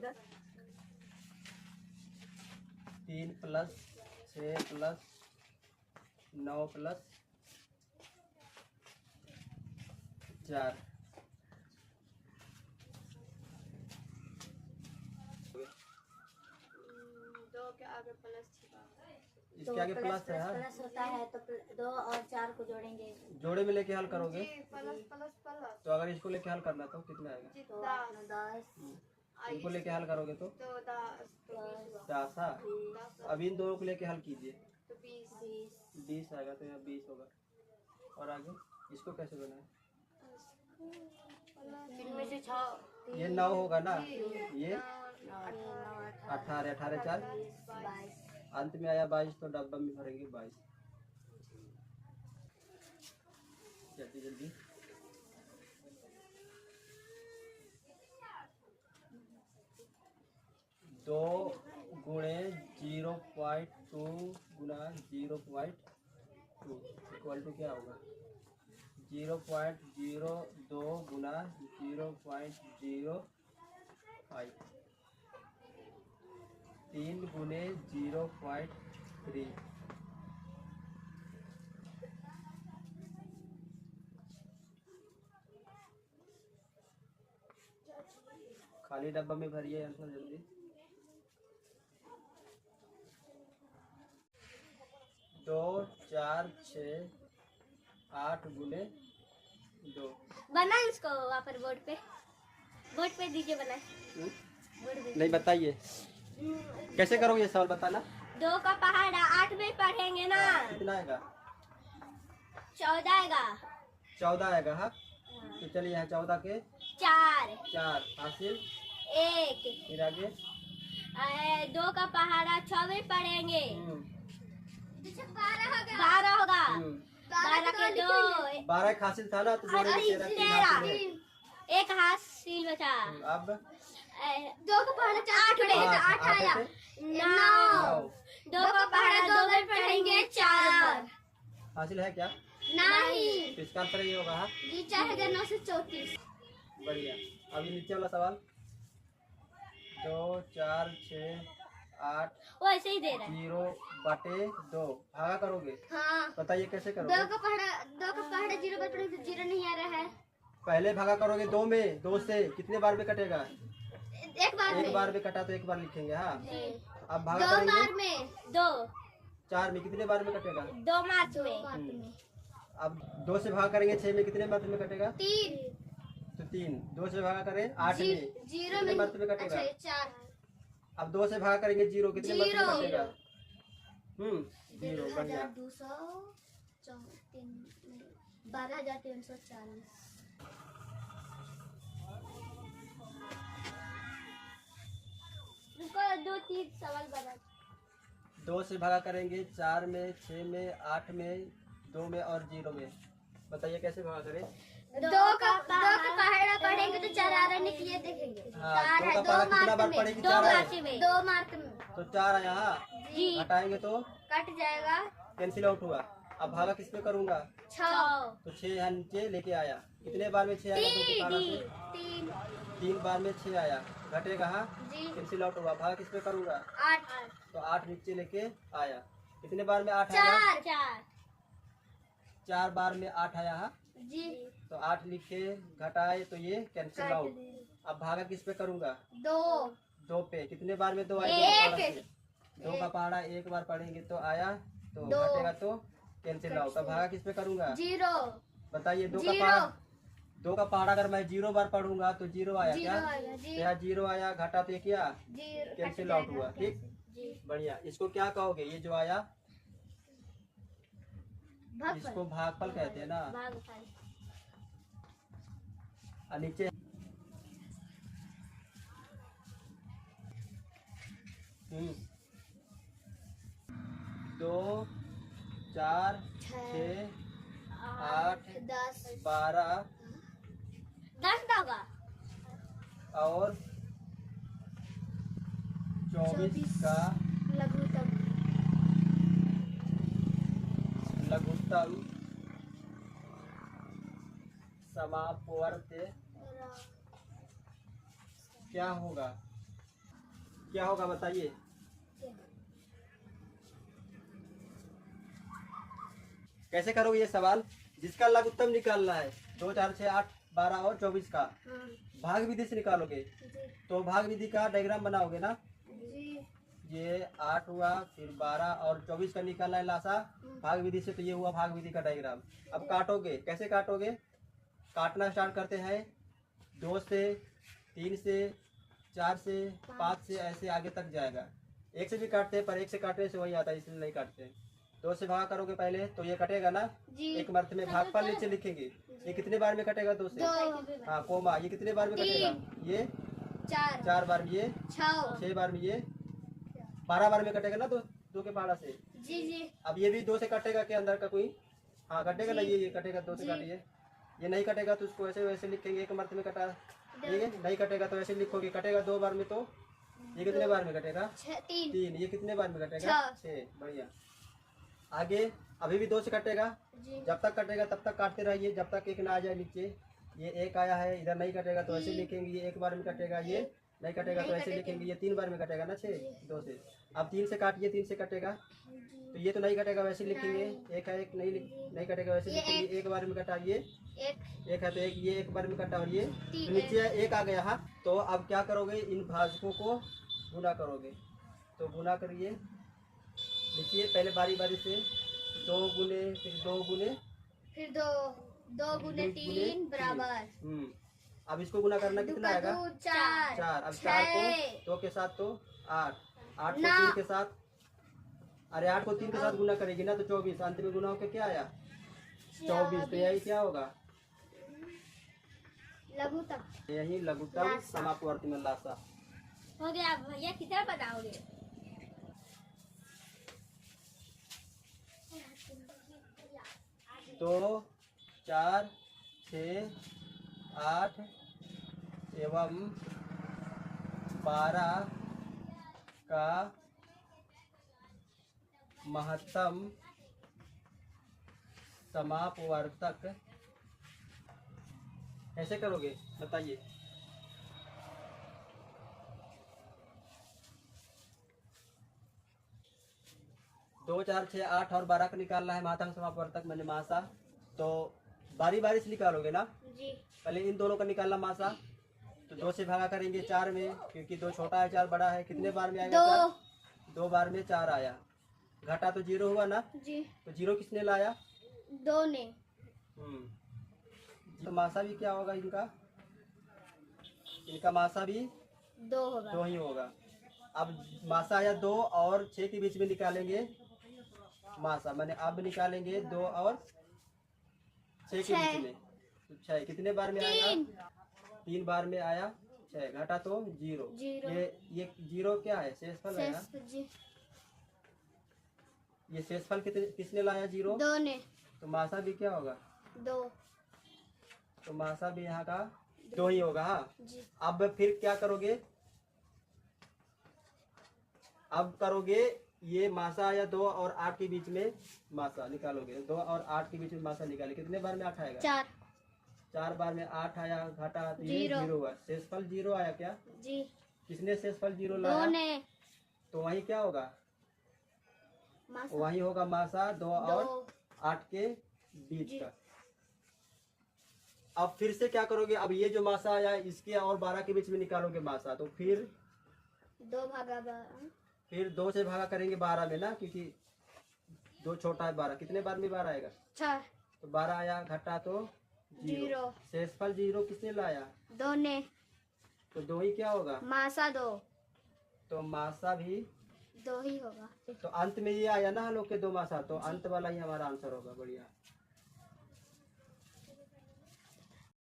3 plus 6 plus 9 plus 4। दो के आगे प्लस छिपा इसके आगे प्लस है। प्लस होता है तो 2 और 4 को जोड़ेंगे। जोड़े में लेके हल करोगे प्लस प्लस प्लस। तो अगर इसको लेके हल करना तो कितना आएगा? 10 इनको लेके हल करोगे तो 10। अब इन दोनों को लेके हल कीजिए तो 20 20 आएगा। तो यहाँ 20 होगा। और आगे इसको कैसे बनाए? इनमें से 6 ये 9 होगा ना, ये 18 18 18 4 22 अंत में आया 22। तो डब्बा में भरेंगे 22। जल्दी जल्दी। 2 गुणे 0.2 गुना 0.2 इक्वल टू क्या होगा? 0.02 गुना 0.05। 3 गुने 0.3। खाली डब्बा में भरिए आंसर जल्दी। 2 4 6 8 गुने 2। बना इसको वहाँ पर बोर्ड पे दीजिए बना। बोर्ड पे नहीं बताइए कैसे करोगे ये सवाल बताना। 2 का पहाड़ा 8 में पढ़ेंगे ना। कितना आएगा? 14 आएगा। 14 आएगा। हाँ तो चलिए यहाँ 14 के 4 हासिल 1। फिर आगे 2 का पहाड़ा 6 में पढ़ेंगे। 12 होगा। 12 के 2 12 हासिल था ना तो जोड़े में 13 एक हासिल बचा। अब 2 का पहाड़ा 8 में 8 आया 9। 2 का पहाड़ा 2 में पढ़ेंगे 4 हासिल है क्या? नहीं। तो इसका आंसर ये होगा। हाँ 4934। बढ़िया। अभी नीचे वाला सवाल 2 4 6 8 वो ऐसे ही दे रहा है। 0/2 भागा करोगे। हाँ बताइए कैसे करोगे? 2 का पहाड़ा 0 पर पढ़ेंगे तो 0 नहीं आ रहा है। पहले भागा करोगे 2 में। 2 से कितने बार में कटेगा? एक बार में कटा तो एक बार लिखेंगे। हाँ जी। अब भागा 2 करेंगे बार में 2 4 में कितने बार में कटेगा? 2 मार्च में। अब 2 से भागा करेंगे 6 में कितने मात्रा में कटेगा? 3 तो 3। 2 से भागा करें 8 में 0 कितने मात्रा में कटेगा? अच्छा 4। अब 2 से भागा करेंगे 0 कितने मात्रा में कटेगा? 0। बढ़िया। 12,340। 2-3 सवाल बना। 2 से भागा करेंगे 4 में 6 में 8 में 2 में और 0 में। बताइए कैसे भागा करें? 2 का पहाड़ा पढ़ेंगे तो 4 आ रहा निकलिए देखेंगे। हाँ 2 का पहाड़ा कितना बार पढ़ेंगे? 4 आया 2 मार्क में तो 4 आया। हाँ जी। हटाएंगे तो कट जाएगा। कैंसिल आउट हुआ। अब भागा किस पे करूंगा? 6 तो 6 यहाँ नीचे लेके आया। कितने बार में 6 आया? 2 के पहाड़ा से 3 बार में 6 आया। घटेगा। हाँ जी। कैंसिल आउट हुआ। भागा किस पे करूंगा? 8 तो 8 नीचे लेके आया। कितने बार में 8 आया? 4 4 बार में 8 आया। हाँ जी। तो 8 लिखे घटाए तो ये कैंसिल आउट। अब भागा किस पे करूंगा? 2 पे। कितने बार में 2 आएगा? 2 का पहाड़ा एक बार पढ़ेंगे तो आया तो घटेगा तो कैंसिल आउट। अब भागा किस पे करूंगा? 0। बताइए 2 का पहाड़ा अगर मैं 0 बार पढ़ूंगा तो 0 आया क्या? तो यहाँ 0 आया घटा तो ये क्या? कैंसिल आउट हुआ। ठीक बढ़िया। इसको क्या कहोगे? ये जो आया इसको भागफल कहते हैं ना। और नीचे 2 4 6 8 10 12 होगा और 24 का लघुत्तम समापवर्त क्या होगा? क्या होगा बताइए। कैसे करोगे ये सवाल? जिसका लघुत्तम निकालना है 2 4 6 8 12 और 24 का भाग विधि से निकालोगे। तो भाग विधि का डायग्राम बनाओगे ना। जी। ये 8 हुआ, फिर 12 और 24 का निकालना है लासा भाग विधि से। तो ये हुआ भाग विधि का डायग्राम। अब काटोगे, कैसे काटोगे? काटना स्टार्ट करते हैं 2 से, 3 से, 4 से, 5 से, ऐसे आगे तक जाएगा। 1 से भी काटते हैं, पर 1 से काटने से वही आता है, इसलिए नहीं काटते। 2 से भाग करोगे पहले तो ये कटेगा ना। जी। एक मर्थ में भागफल नीचे लिखेंगे। ये कितने बार में कटेगा? 2 से। दो। हाँ, कोमा। ये कितने बार में कटेगा? ये 4 बार में, ये 6 बार में, ये 12 बार में कटेगा ना। 2 के पहाड़ा से। जी जी। अब ये भी 2 से कटेगा के अंदर का कोई? हाँ कटेगा ना। ये कटेगा 2 से काटिए। ये नहीं कटेगा तो उसको ऐसे वैसे लिखेंगे, एक मर्थ में कटा। ठीक है, नहीं कटेगा तो ऐसे लिखोगे। कटेगा 2 बार में, तो ये कितने बार में कटेगा? 3। ये कितने बार में कटेगा? 6। बढ़िया। आगे अभी भी 2 से कटेगा। जब तक कटेगा तब तक काटते रहिए, जब तक एक ना आ जाए नीचे। ये 1 आया है, इधर नहीं कटेगा तो ऐसे लिखेंगे। ये 1 बार में कटेगा, ये नहीं कटेगा तो ऐसे लिखेंगे। ये 3 बार में कटेगा ना। 6 2 से। अब 3 से काटिए, 3 से कटेगा तो ये तो नहीं कटेगा, वैसे लिखेंगे। 1 है, 1 नहीं कटेगा, वैसे लिखेंगे। 1 बार में कटा, ये 1 है तो ये 1 बार में कटा, और ये तो नीचे 1 आ गया। हाँ, तो अब क्या करोगे? इन भाजकों को गुना करोगे। तो गुना करिए, लिखिए पहले बारी बारी से। 2 गुने, फिर 2 गुने, फिर 2 गुने 3 बराबर। अब इसको गुना करना कितना आएगा? 4। अब 4 को 2 के साथ तो 8, 8 को 3 के साथ, अरे 8 को 3 के साथ गुना करेगी ना तो 24। अंत में गुना होकर क्या आया? 24। तो यही क्या होगा? लघुत्तम। यही लघुत्तम समापवर्ती में लासा। हो गया भैया, कितना बताओगे? 2 4 6 8 एवं 12 का महत्तम समापवर्तक ऐसे करोगे बताइए। दो 4 6 8 और 12 का निकालना है महत्तम समापवर्तक मैंने मासा। तो बारी बारी से निकालोगे ना। जी। पहले इन दोनों का निकालना मासा। तो 2 से भागा करेंगे 4 में, क्योंकि 2 छोटा है 4 बड़ा है। कितने बार में आएगा? 2 बार में 4 आया। घटा तो 0 हुआ ना जी। तो 0 किसने लाया? 2 ने। तो मासा भी क्या होगा इनका? इनका मासा भी 2 होगा। 2 ही होगा। अब मासा आया 2 और 6 के बीच में निकालेंगे मासा। मैंने अब निकालेंगे 2 और 6 के बीच में। तो 6 कितने बार में आएगा? 3 बार में आया 6। घटा तो 0। ये 0 क्या है? शेषफल है ना। ये शेषफल किसने लाया? 0 2 ने। तो मासा भी क्या होगा? 2। तो मासा भी यहाँ का 2 ही होगा। हाँ, जी। अब फिर क्या करोगे? अब करोगे ये मासा आया 2 और 8 के बीच में मासा निकालोगे। 2 और 8 के बीच में मासा निकाले। कितने बार में 8 आएगा? 4 बार में 8 आया। घटा तो ये 0 हुआ। शेषफल 0 आया क्या? जी। किसने शेषफल 0 लाया? 2 ने। तो वही क्या होगा? मासा। वही होगा मासा 2 और 8 के बीच का। अब फिर से क्या करोगे? अब ये जो मासा आया इसके और 12 के बीच में निकालोगे मासा। तो फिर 2 भागा 12। फिर 2 से भागा करेंगे 12 में ना, क्योंकि 2 छोटा है 12। कितने बार में 12 आएगा? 4। तो 12 आया। घटा तो 0। शेषफल 0 किसने लाया? 2 ने। तो 2 ही क्या होगा? मासा 2। तो मासा भी 2 ही होगा। तो अंत में ये आया ना हम लोग के 2 मासा। तो अंत वाला ही हमारा आंसर होगा। बढ़िया।